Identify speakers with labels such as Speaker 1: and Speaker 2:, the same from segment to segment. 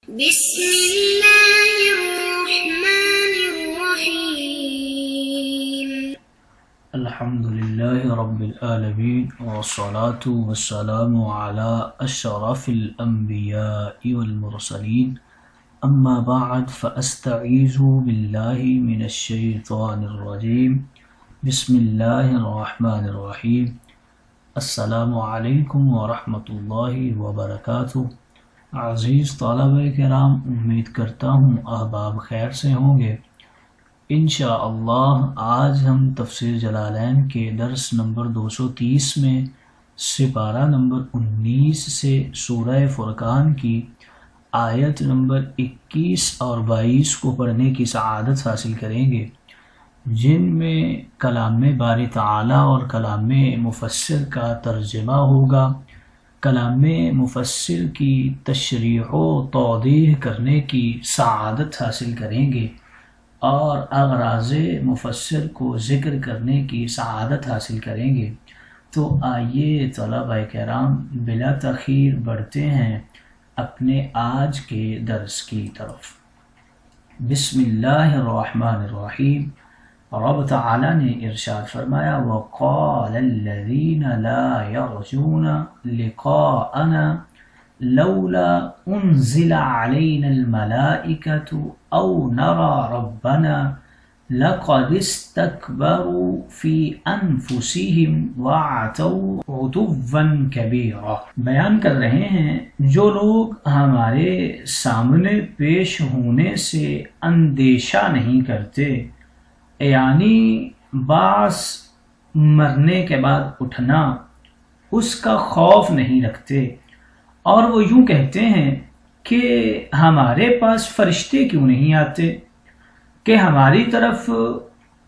Speaker 1: بسم اللہ الرحمن الرحیم
Speaker 2: الحمدللہ رب العالمین والصلاة والسلام علی اشرف الانبیاء والمرسلین اما بعد فاستعیذ باللہ من الشیطان الرجیم بسم اللہ الرحمن الرحیم السلام علیکم ورحمۃ اللہ وبرکاتہ۔ عزیز طلبہ کرام، امید کرتا ہوں احباب خیر سے ہوں گے۔ انشاءاللہ آج ہم تفسیر جلالین کے درس نمبر 230 میں سپارہ نمبر 19 سے سورہ فرقان کی آیت نمبر 21 اور 22 کو پڑھنے کی سعادت حاصل کریں گے، جن میں کلام باری تعالی اور کلام مفسر کا ترجمہ ہوگا۔ کلام مفسر کی تشریح و توضیح کرنے کی سعادت حاصل کریں گے اور اغراض مفسر کو ذکر کرنے کی سعادت حاصل کریں گے۔ تو آئیے طلبہ کرام بلا تاخیر بڑھتے ہیں اپنے آج کے درس کی طرف۔ بسم اللہ الرحمن الرحیم۔ رب تعالی نے ارشاد فرمایا وَقَالَ الَّذِينَ لَا يَرْجُونَ لِقَاءَنَا لَوْلَا أُنزِلَ عَلَيْنَا الْمَلَائِكَةُ أَوْ نَرَى رَبَّنَا لَقَدِ اسْتَكْبَرُوا فِي أَنفُسِهِمْ وَعَتَوْا عُتُوًّا كَبِيرًا۔ بیان کر رہے ہیں جو لوگ ہمارے سامنے پیش ہونے سے اندیشہ نہیں کرتے، یعنی بعض مرنے کے بعد اٹھنا، اس کا خوف نہیں رکھتے، اور وہ یوں کہتے ہیں کہ ہمارے پاس فرشتے کیوں نہیں آتے کہ ہماری طرف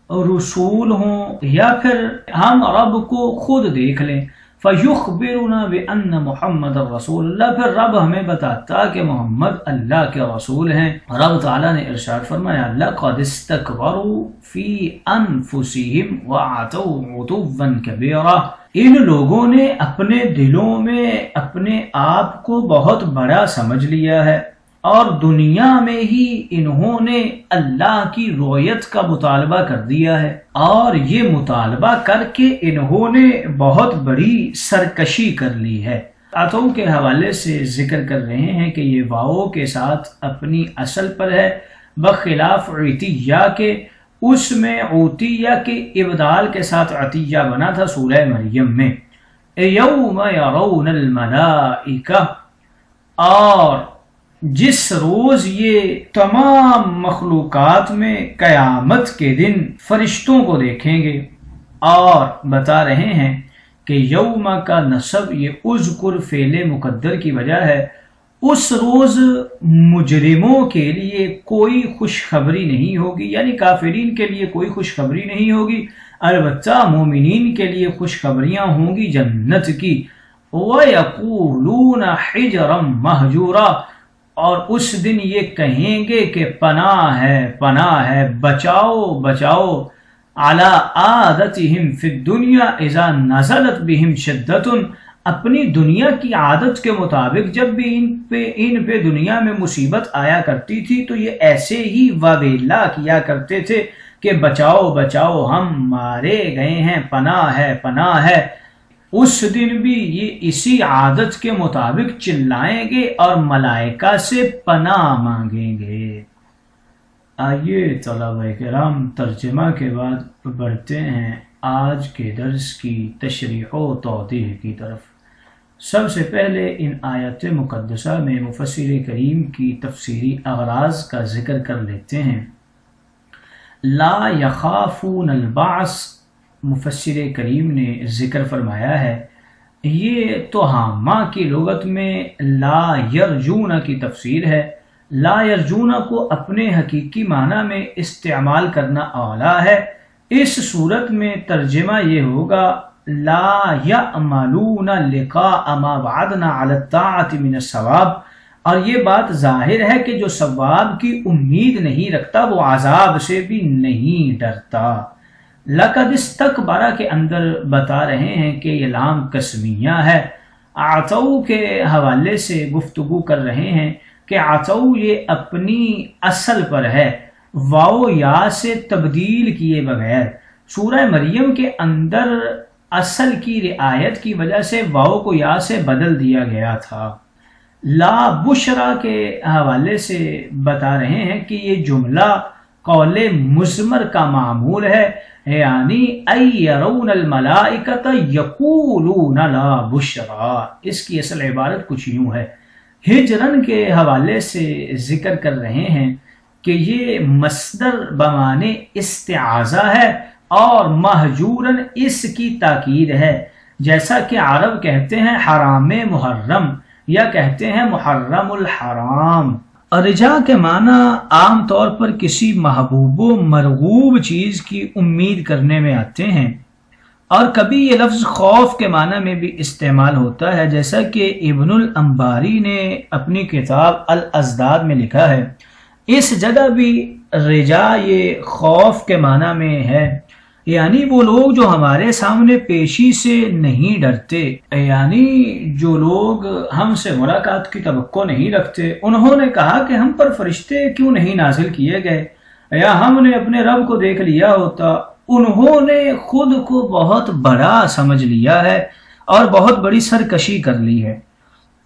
Speaker 2: رسول ہوں، یا پھر ہم رب کو خود دیکھ لیں۔ فَيُخْبِرُنَا بِأَنَّ مُحَمَّدَ رَسُولُ اللَّهِ، پھر رب ہمیں بتاتا کہ محمد اللہ کے رسول ہیں۔ رب تعالیٰ نے ارشاد فرمایا لَقَدِ اسْتَكْبَرُوا فِي أَنفُسِهِمْ وَعَتَوْا عُتُوًّا كَبِيرًا، ان لوگوں نے اپنے دلوں میں اپنے آپ کو بہت بڑا سمجھ لیا ہے، اور دنیا میں ہی انہوں نے اللہ کی رؤیت کا مطالبہ کر دیا ہے، اور یہ مطالبہ کر کے انہوں نے بہت بڑی سرکشی کر لی ہے۔ عطو کے حوالے سے ذکر کر رہے ہیں کہ یہ واؤ کے ساتھ اپنی اصل پر ہے، بخلاف عطیہ کے، اس میں عطیہ کے ابدال کے ساتھ عطیہ بنا تھا سورہ مریم میں۔ یوم یرون الملائکہ، اور جس روز یہ تمام مخلوقات میں قیامت کے دن فرشتوں کو دیکھیں گے، اور بتا رہے ہیں کہ یوم کا نصب یہ اذکر فعل مقدر کی وجہ ہے۔ اس روز مجرموں کے لیے کوئی خوشخبری نہیں ہوگی، یعنی کافرین کے لیے کوئی خوشخبری نہیں ہوگی، البتہ مومنین کے لیے خوشخبریاں ہوں گی جنت کی۔ وَيَقُولُونَ حِجْرًا مَحْجُورًا، اور اس دن یہ کہیں گے کہ پناہ ہے، پناہ ہے، بچاؤ بچاؤ۔ عَلَىٰ عَادَتِهِمْ فِي الدُّنْيَا إِذَا نَزَلَتْ بِهِمْ شِدَّةٌ، اپنی دنیا کی عادت کے مطابق جب بھی ان پہ دنیا میں مصیبت آیا کرتی تھی تو یہ ایسے ہی واویلا کیا کرتے تھے کہ بچاؤ بچاؤ، ہم مارے گئے ہیں، پناہ ہے، پناہ ہے۔ اس دن بھی یہ اسی عادت کے مطابق چلائیں گے اور ملائکہ سے پناہ مانگیں گے۔ آئیے طلبہ کرام ترجمہ کے بعد بڑھتے ہیں آج کے درس کی تشریح و توضیح کی طرف۔ سب سے پہلے ان آیات مقدسہ میں مفسر کریم کی تفسیری اغراض کا ذکر کر لیتے ہیں۔ لا یخافون البعث، مفسر کریم نے ذکر فرمایا ہے، یہ توہامہ کی لغت میں لا یرجون کی تفسیر ہے۔ لا یرجون کو اپنے حقیقی معنی میں استعمال کرنا اولا ہے۔ اس صورت میں ترجمہ یہ ہوگا لا یعملون لقاء ما وعدنا علی الطاعۃ من الثواب، اور یہ بات ظاہر ہے کہ جو ثواب کی امید نہیں رکھتا وہ عذاب سے بھی نہیں ڈرتا۔ لقد استکبرا کے اندر بتا رہے ہیں کہ یہ لام قسمیہ ہے۔ عطو کے حوالے سے گفتگو کر رہے ہیں کہ عطو یہ اپنی اصل پر ہے، واو یا سے تبدیل کیے بغیر۔ سورہ مریم کے اندر اصل کی رعایت کی وجہ سے واو کو یا سے بدل دیا گیا تھا۔ لا بشرا کے حوالے سے بتا رہے ہیں کہ یہ جملہ قول مضمر کا معمول ہے، یعنی ایرون الملائکۃ یقولون لا بشرا۔ اس کی اصل عبارت کچھ یوں ہے۔ ہجرن کے حوالے سے ذکر کر رہے ہیں کہ یہ مصدر بمعنی استعاذہ ہے اور مہجورن اس کی تاکید ہے، جیسا کہ عرب کہتے ہیں حرام محرم یا کہتے ہیں محرم الحرام۔ ارجا کے معنی عام طور پر کسی محبوب و مرغوب چیز کی امید کرنے میں آتے ہیں، اور کبھی یہ لفظ خوف کے معنی میں بھی استعمال ہوتا ہے، جیسا کہ ابن الانباری نے اپنی کتاب الازداد میں لکھا ہے۔ اس جگہ بھی رجا یہ خوف کے معنی میں ہے، یعنی وہ لوگ جو ہمارے سامنے پیشی سے نہیں ڈرتے، یعنی جو لوگ ہم سے ملاقات کی توقع نہیں رکھتے، انہوں نے کہا کہ ہم پر فرشتے کیوں نہیں نازل کیے گئے، یا ہم نے اپنے رب کو دیکھ لیا ہوتا۔ انہوں نے خود کو بہت بڑا سمجھ لیا ہے اور بہت بڑی سرکشی کر لی ہے۔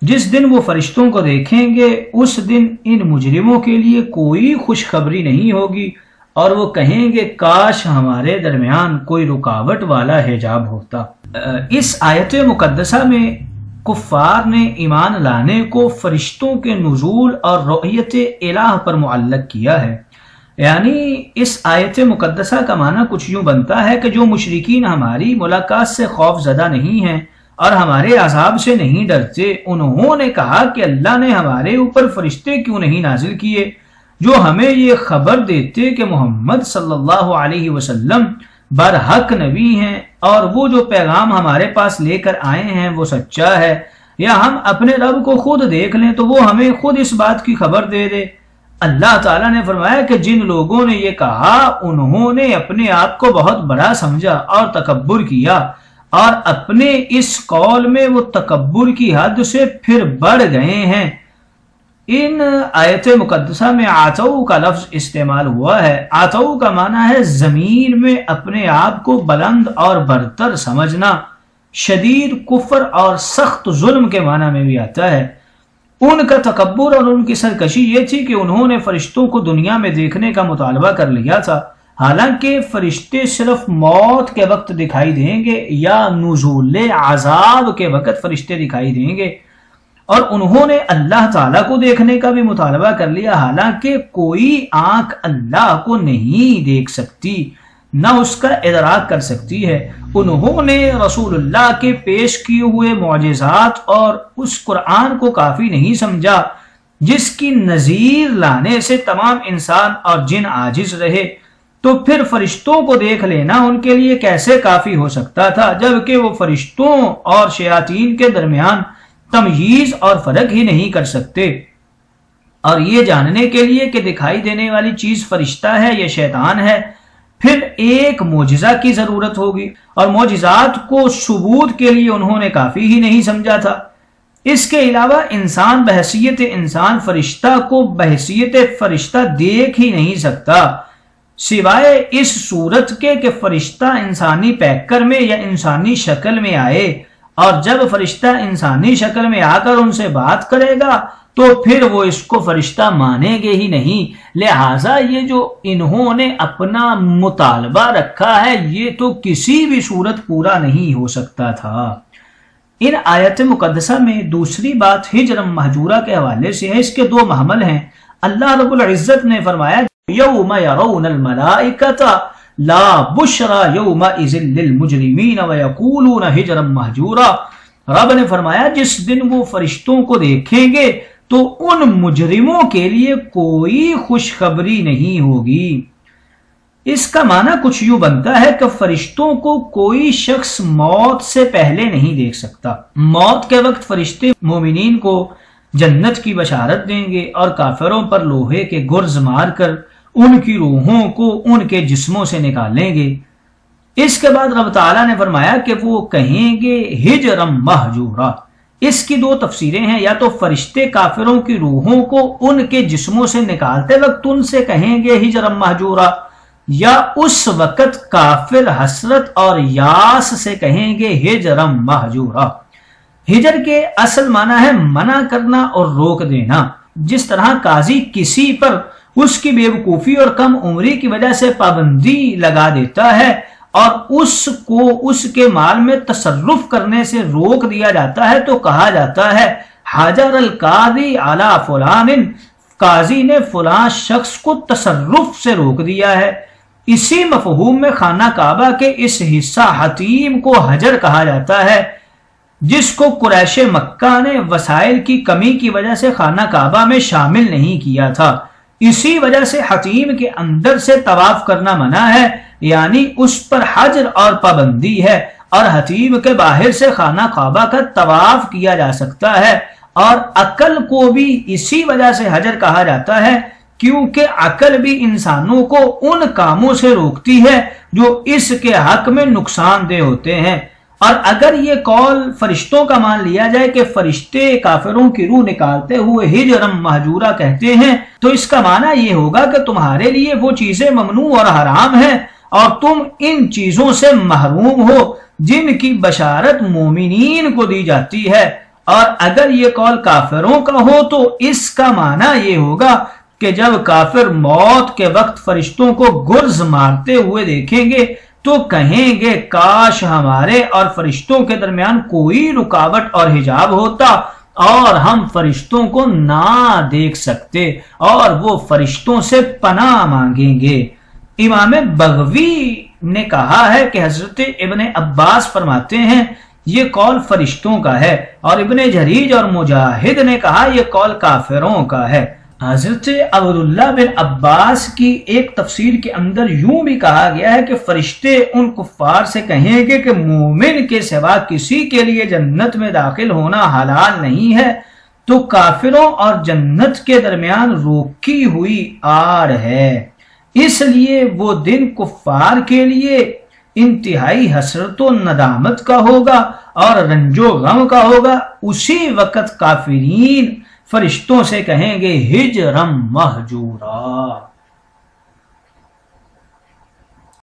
Speaker 2: جس دن وہ فرشتوں کو دیکھیں گے اس دن ان مجرموں کے لیے کوئی خوشخبری نہیں ہوگی، اور وہ کہیں گے کاش ہمارے درمیان کوئی رکاوٹ والا حجاب ہوتا۔ اس آیت مقدسہ میں کفار نے ایمان لانے کو فرشتوں کے نزول اور رؤیت الہ پر معلق کیا ہے، یعنی اس آیت مقدسہ کا معنی کچھ یوں بنتا ہے کہ جو مشرکین ہماری ملاقات سے خوف زدہ نہیں ہیں اور ہمارے عذاب سے نہیں ڈرتے، انہوں نے کہا کہ اللہ نے ہمارے اوپر فرشتے کیوں نہیں نازل کیے جو ہمیں یہ خبر دیتے کہ محمد صلی اللہ علیہ وسلم برحق نبی ہیں، اور وہ جو پیغام ہمارے پاس لے کر آئے ہیں وہ سچا ہے، یا ہم اپنے رب کو خود دیکھ لیں تو وہ ہمیں خود اس بات کی خبر دے دے۔ اللہ تعالیٰ نے فرمایا کہ جن لوگوں نے یہ کہا انہوں نے اپنے آپ کو بہت بڑا سمجھا اور تکبر کیا، اور اپنے اس قول میں وہ تکبر کی حد سے پھر بڑھ گئے ہیں۔ ان آیت مقدسہ میں عطو کا لفظ استعمال ہوا ہے۔ عطو کا معنی ہے زمین میں اپنے آپ کو بلند اور برتر سمجھنا، شدید کفر اور سخت ظلم کے معنی میں بھی آتا ہے۔ ان کا تکبر اور ان کی سرکشی یہ تھی کہ انہوں نے فرشتوں کو دنیا میں دیکھنے کا مطالبہ کر لیا تھا، حالانکہ فرشتے صرف موت کے وقت دکھائی دیں گے یا نزول عذاب کے وقت فرشتے دکھائی دیں گے، اور انہوں نے اللہ تعالیٰ کو دیکھنے کا بھی مطالبہ کر لیا، حالانکہ کوئی آنکھ اللہ کو نہیں دیکھ سکتی، نہ اس کا ادراک کر سکتی ہے۔ انہوں نے رسول اللہ کے پیش کیے ہوئے معجزات اور اس قرآن کو کافی نہیں سمجھا جس کی نظیر لانے سے تمام انسان اور جن عاجز رہے، تو پھر فرشتوں کو دیکھ لینا ان کے لیے کیسے کافی ہو سکتا تھا، جبکہ وہ فرشتوں اور شیاطین کے درمیان تمییز اور فرق ہی نہیں کر سکتے۔ اور یہ جاننے کے لیے کہ دکھائی دینے والی چیز فرشتہ ہے یا شیطان ہے، پھر ایک معجزہ کی ضرورت ہوگی، اور معجزات کو ثبوت کے لیے انہوں نے کافی ہی نہیں سمجھا تھا۔ اس کے علاوہ انسان بحیثیت انسان فرشتہ کو بحیثیت فرشتہ دیکھ ہی نہیں سکتا، سوائے اس صورت کے کہ فرشتہ انسانی پیکر میں یا انسانی شکل میں آئے، اور جب فرشتہ انسانی شکل میں آ کر ان سے بات کرے گا تو پھر وہ اس کو فرشتہ مانیں گے ہی نہیں۔ لہٰذا یہ جو انہوں نے اپنا مطالبہ رکھا ہے یہ تو کسی بھی صورت پورا نہیں ہو سکتا تھا۔ ان آیت مقدسہ میں دوسری بات ہجرم مہجورہ کے حوالے سے ہے، اس کے دو محمل ہیں۔ اللہ رب العزت نے فرمایا یوم یرون الملائکۃ لا بشرا یومئذ للمجرمین ویقولون ہجرا مہجورا۔ رب نے فرمایا جس دن وہ فرشتوں کو دیکھیں گے تو ان مجرموں کے لیے کوئی خوشخبری نہیں ہوگی۔ اس کا معنی کچھ یوں بنتا ہے کہ فرشتوں کو کوئی شخص موت سے پہلے نہیں دیکھ سکتا۔ موت کے وقت فرشتے مومنین کو جنت کی بشارت دیں گے اور کافروں پر لوہے کے گرز مار کر ان کی روحوں کو ان کے جسموں سے نکالیں گے۔ اس کے بعد رب تعالیٰ نے فرمایا کہ وہ کہیں گے ہجرم مہجورا۔ اس کی دو تفسیریں ہیں، یا تو فرشتے کافروں کی روحوں کو ان کے جسموں سے نکالتے وقت ان سے کہیں گے ہجرم مہجورا، یا اس وقت کافر حسرت اور یاس سے کہیں گے ہجرم مہجورا۔ ہجر کے اصل معنی ہے منع کرنا اور روک دینا۔ جس طرح قاضی کسی پر اس کی بے وقوفی اور کم عمری کی وجہ سے پابندی لگا دیتا ہے اور اس کو اس کے مال میں تصرف کرنے سے روک دیا جاتا ہے تو کہا جاتا ہے حجر القاضی علی فلان، قاضی نے فلاں شخص کو تصرف سے روک دیا ہے۔ اسی مفہوم میں خانہ کعبہ کے اس حصہ حتیم کو حجر کہا جاتا ہے، جس کو قریش مکہ نے وسائل کی کمی کی وجہ سے خانہ کعبہ میں شامل نہیں کیا تھا۔ اسی وجہ سے حتیم کے اندر سے طواف کرنا منع ہے، یعنی اس پر حجر اور پابندی ہے، اور حتیم کے باہر سے خانہ کعبہ کا طواف کیا جا سکتا ہے۔ اور عقل کو بھی اسی وجہ سے حجر کہا جاتا ہے کیونکہ عقل بھی انسانوں کو ان کاموں سے روکتی ہے جو اس کے حق میں نقصان دہ ہوتے ہیں۔ اور اگر یہ قول فرشتوں کا مان لیا جائے کہ فرشتے کافروں کی روح نکالتے ہوئے ہجرم مہجورا کہتے ہیں، تو اس کا معنی یہ ہوگا کہ تمہارے لیے وہ چیزیں ممنوع اور حرام ہیں اور تم ان چیزوں سے محروم ہو جن کی بشارت مومنین کو دی جاتی ہے۔ اور اگر یہ قول کافروں کا ہو تو اس کا معنی یہ ہوگا کہ جب کافر موت کے وقت فرشتوں کو گرز مارتے ہوئے دیکھیں گے تو کہیں گے کاش ہمارے اور فرشتوں کے درمیان کوئی رکاوٹ اور حجاب ہوتا اور ہم فرشتوں کو نہ دیکھ سکتے، اور وہ فرشتوں سے پناہ مانگیں گے۔ امام بغوی نے کہا ہے کہ حضرت ابن عباس فرماتے ہیں یہ قول فرشتوں کا ہے، اور ابن جریج اور مجاہد نے کہا یہ قول کافروں کا ہے۔ حضرت عبداللہ بن عباس کی ایک تفسیر کے اندر یوں بھی کہا گیا ہے کہ فرشتے ان کفار سے کہیں گے کہ مومن کے سوا کسی کے لیے جنت میں داخل ہونا حلال نہیں ہے، تو کافروں اور جنت کے درمیان روکی ہوئی آڑ ہے، اس لیے وہ دن کفار کے لیے انتہائی حسرت و ندامت کا ہوگا اور رنج و غم کا ہوگا۔ اسی وقت کافرین فرشتوں سے کہیں گے ہجرم مہجورا۔